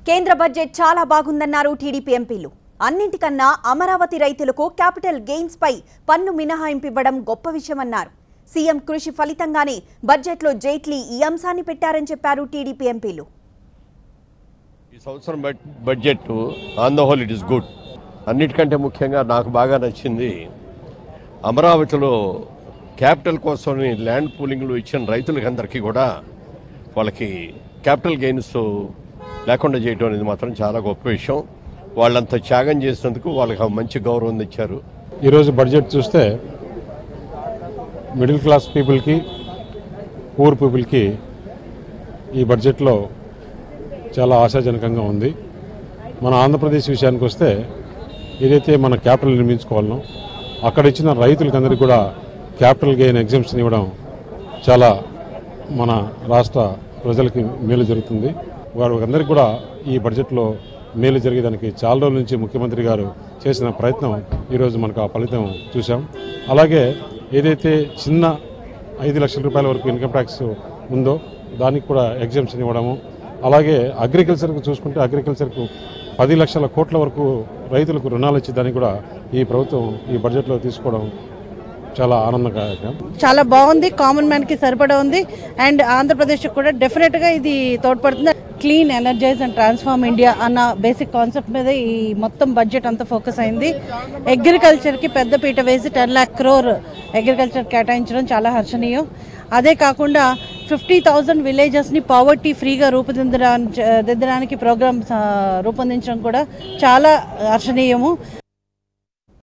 కేంద్ర బడ్జెట్ చాలా బాగుందన్నారు టీడీపీ ఎంపీలు. అన్నింటికన్నా అమరావతి రైతులకు క్యాపిటల్ గెయిన్స్ పై పన్ను మినహాయింపు ఇవ్వడం గొప్ప విషయమన్నారు. సీఎం కృషి ఫలితంగానే బడ్జెట్లో జైట్లీ ఈ అంశాన్ని పెట్టారని చెప్పారు టీడీపీ ఎంపీలు. ఈ సంవత్సరం budget on the whole it is good. అన్నిటికంటే ముఖ్యంగా నాకు బాగా నచ్చింది అమరావతిలో క్యాపిటల్ కోసం ల్యాండ్ పూలింగ్లు ఇచ్చిన రైతులకి అందరికీ కూడా వాళ్ళకి క్యాపిటల్ గెయిన్స్ లేకుండా చేయడం అనేది మాత్రం చాలా గొప్ప విషయం. వాళ్ళంతా త్యాగం చేసినందుకు వాళ్ళకి మంచి గౌరవం ఇచ్చారు. ఈరోజు బడ్జెట్ చూస్తే మిడిల్ క్లాస్ పీపుల్కి, పూర్ పీపుల్కి ఈ బడ్జెట్లో చాలా ఆశాజనకంగా ఉంది. మన ఆంధ్రప్రదేశ్ విషయానికి వస్తే ఏదైతే మన క్యాపిటల్ నిర్మించుకోవాలనో అక్కడ ఇచ్చిన రైతులకందరికీ కూడా క్యాపిటల్ గెయిన్ ఎగ్జంప్షన్ ఇవ్వడం చాలా మన రాష్ట్ర ప్రజలకి మేలు జరుగుతుంది. వారందరికీ కూడా ఈ బడ్జెట్లో మేలు జరిగేదానికి చాలా రోజుల నుంచి ముఖ్యమంత్రి గారు చేసిన ప్రయత్నం ఈరోజు మనకు ఆ ఫలితం చూసాం. అలాగే ఏదైతే చిన్న 5 లక్షల రూపాయల వరకు ఇన్కమ్ ట్యాక్స్ ఉందో దానికి కూడా ఎగ్జంప్షన్ ఇవ్వడము, అలాగే అగ్రికల్చర్కు చూసుకుంటే అగ్రికల్చర్కు 10 లక్షల కోట్ల వరకు రైతులకు రుణాలు ఇచ్చేదానికి కూడా ఈ ప్రభుత్వం ఈ బడ్జెట్లో తీసుకోవడం చాలా ఆనందకరం. చాలా బాగుంది, కామన్ మ్యాన్కి సరిపడా ఉంది. అండ్ ఆంధ్రప్రదేశ్కి కూడా డెఫినెట్గా ఇది తోడ్పడుతుంది. Clean, energize and transform India అన్న బేసిక్ కాన్సెప్ట్ మీద ఈ మొత్తం బడ్జెట్ అంతా ఫోకస్ అయింది. అగ్రికల్చర్కి పెద్దపీట వేసి 10 lakh crore అగ్రికల్చర్ కేటాయించడం చాలా హర్షణీయం. అదే కాకుండా 50,000 విలేజెస్ని పావర్టీ ఫ్రీగా రూపుదిద్దడానికి ప్రోగ్రామ్స్ రూపొందించడం కూడా చాలా హర్షణీయము.